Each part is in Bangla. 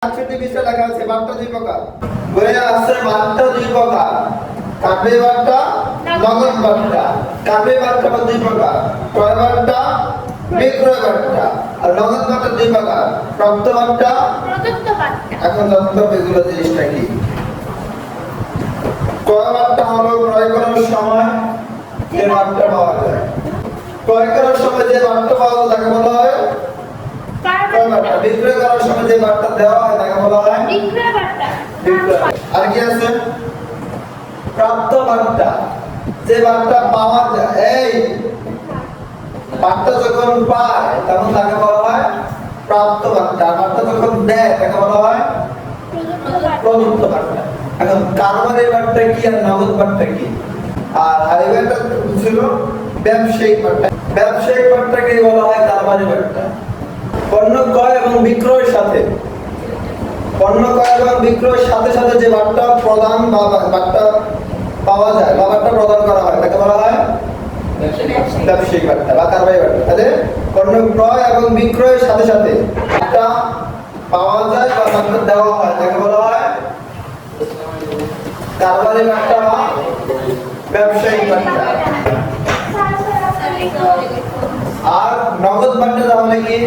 65 পৃষ্ঠা লেখা আছে বার্তা দুই প্রকার। বইয়ে আছে বার্তা দুই প্রকার, কাব্যে বার্তা, নগদ বার্তা। কাব্যে বার্তা দুই প্রকার, ক্রয় বার্তা, বিক্রয় বার্তা। আর নগদ বার্তা দুই প্রকার, প্রাপ্ত বার্তা, প্রদত্ত বার্তা। এখন জানতে হবে এগুলো জিনিসটা কি। ক্রয় বার্তা হলো ক্রয় করার সময় যে বার্তা পাওয়া যায়। ক্রয় করার সময় যে বার্তা পাওয়া যায় তাকে বলা হয় ক্রয় বার্তা। বিক্রয় করার সময় যে বার্তা দেওয়া হয় তাকে বলা হয় বিক্রয় বার্তা। আর কি আছে? প্রাপ্ত বার্তা, যে বার্তা পাওয়া যায়। এই বার্তা যখন পায় তখন তাকে বলা হয় প্রাপ্ত বার্তা। বার্তা যখন দেয় তাকে বলা হয় প্রদত্ত বার্তা। এখন কারবারের বার্তা কি আর নগদ বার্তা কি? আর হাইওয়েটা ছিল ব্যবসায়িক বার্তা। ব্যবসায়িক বার্তাকে বলা হয় কারবারের বার্তা। পণ্য ক্রয় এবং বিক্রয়ের সাথে, পণ্য ক্রয় এবং বিক্রয়ের সাথে সাথে যে বার্তা প্রদান বা বার্তা পাওয়া যায় বা বার্তা প্রদান করা হয় তাকে বলা হয় ব্যবসায়িক বার্তা বা কারবারি বার্তা। তাহলে পণ্য ক্রয় এবং বিক্রয়ের সাথে সাথে বার্তা পাওয়া যায় বা বার্তা দেওয়া হয় তাকে বলা হয় কারবারি বার্তা বা ব্যবসায়িক বার্তা। আর নগদ বার্তা তাহলে কি?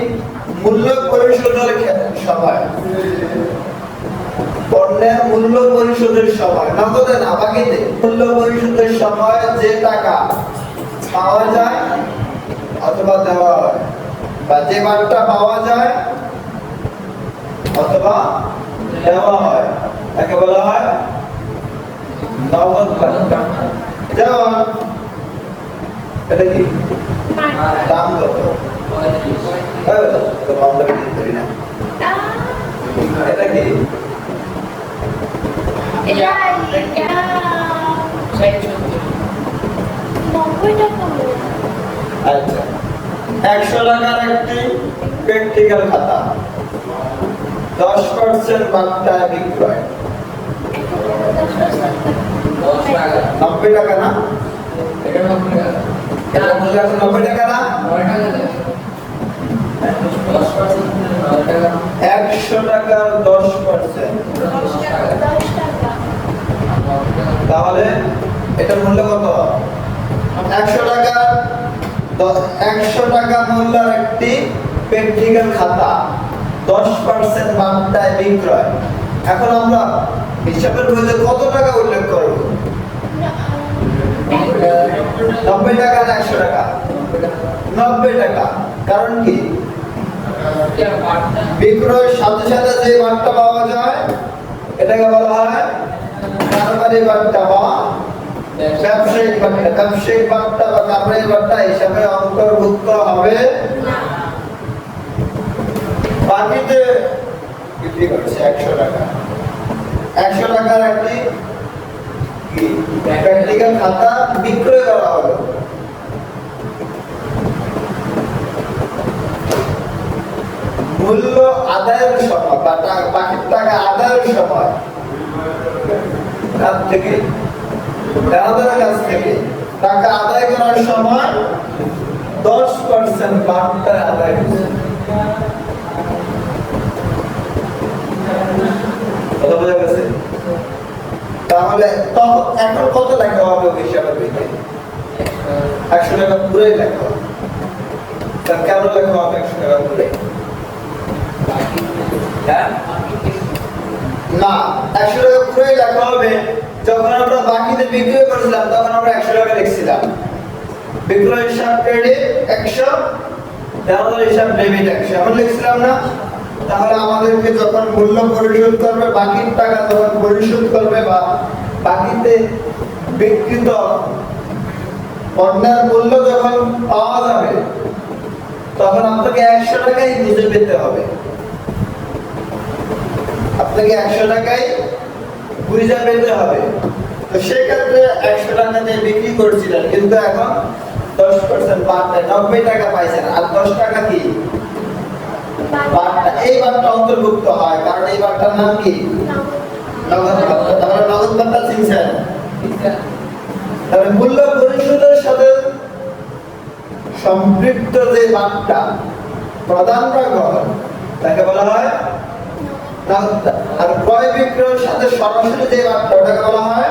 মূল্য পরিশোধের সময়, পণ্যের মূল্য পরিশোধের সময়, নগদে না বাকিতে। মূল্য পরিশোধের সময় যে টাকা পাওয়া যায় অথবা দেওয়া হয়, বা যে বার্তা পাওয়া যায় অথবা দেওয়া হয় তাকে বলা হয় নগদ বার্তা। যেমন এটা কি দাম কত? এটা কি? আচ্ছা, 100 টাকার একটি প্র্যাকটিক্যাল খাতা, 10% বার্তায় বিক্রয়। 90 টাকা না? এটা 90 টাকা। এটা 90 টাকা না? 100 টাকার 10%, তাহলে এটার মূল্য কত? 100 টাকা মূল্যের একটি প্র্যাকটিক্যাল খাতা, 10% বার্তায় বিক্রয়। এখন আমরা হিসাবের বইতে কত টাকা উল্লেখ করব? 90 টাকা না 100 টাকা? 90 টাকা। কারণ কি? বিক্রয়ের সাথে সাথে যে বার্তা পাওয়া যায় এটাকে বলা হয় কারবারি বার্তা বা ব্যবসায়িক বার্তা। ব্যবসায়িক বার্তা বা কারবারি বার্তা হিসাবে অন্তর্ভুক্ত হবে বাকিতে বিক্রি করছে 100 টাকা। 100 টাকার একটি প্র্যাকটিক্যাল খাতা বিক্রয় করা হলো। মূল্য আদায়ের সময় বা বাকি টাকা আদায়ের সময় কাছ থেকে দেনাদারের কাছ থেকে টাকা আদায় করার সময় 10% বার্তা আদায় হচ্ছে। কথা বোঝা গেছে? তাহলে তখন এখন কত লেখা হবে হিসাবের বইতে? 100 টাকা পুরোই লেখা হবে। তা কেন লেখা হবে 100 টাকা পুরোই? না, 100 টাকা পুরোই লেখা হবে। যখন আমরা বাকিতে বিক্রয় করেছিলাম তখন আমরা 100 টাকা লিখছিলাম। বিক্রয় হিসাব ক্রেডিট 100, দেনাদার হিসাব ডেবিট 100, এমন লিখছিলাম না? তাহলে আমাদেরকে যখন মূল্য পরিশোধ করবে, বাকির টাকা যখন পরিশোধ করবে বা বাকিতে বিক্রিত পণ্যের মূল্য যখন পাওয়া যাবে তখন আপনাকে 100 টাকাই বুঝে পেতে হবে। আপনাকে 100 টাকাই বুঝে পেতে হবে। তো সেক্ষেত্রে 100 টাকা দিয়ে বিক্রি করছিলেন, কিন্তু এখন 10% বার্তা 90 টাকা পাইছেন। আর 10 টাকা কি বার্তা? এই বার্তা অন্তর্ভুক্ত হয়, কারণ এই বার্তার নাম কি? নগদ বার্তা। তাহলে নগদ বার্তা চিনছেন? তাহলে মূল্য পরিশোধের সাথে সম্পৃক্ত যে বার্তা প্রদান বা গ্রহণ তাকে বলা হয় আর ক্রয় বিক্রয়ের সাথে সরাসরি যে বার্তা ওটাকে বলা হয়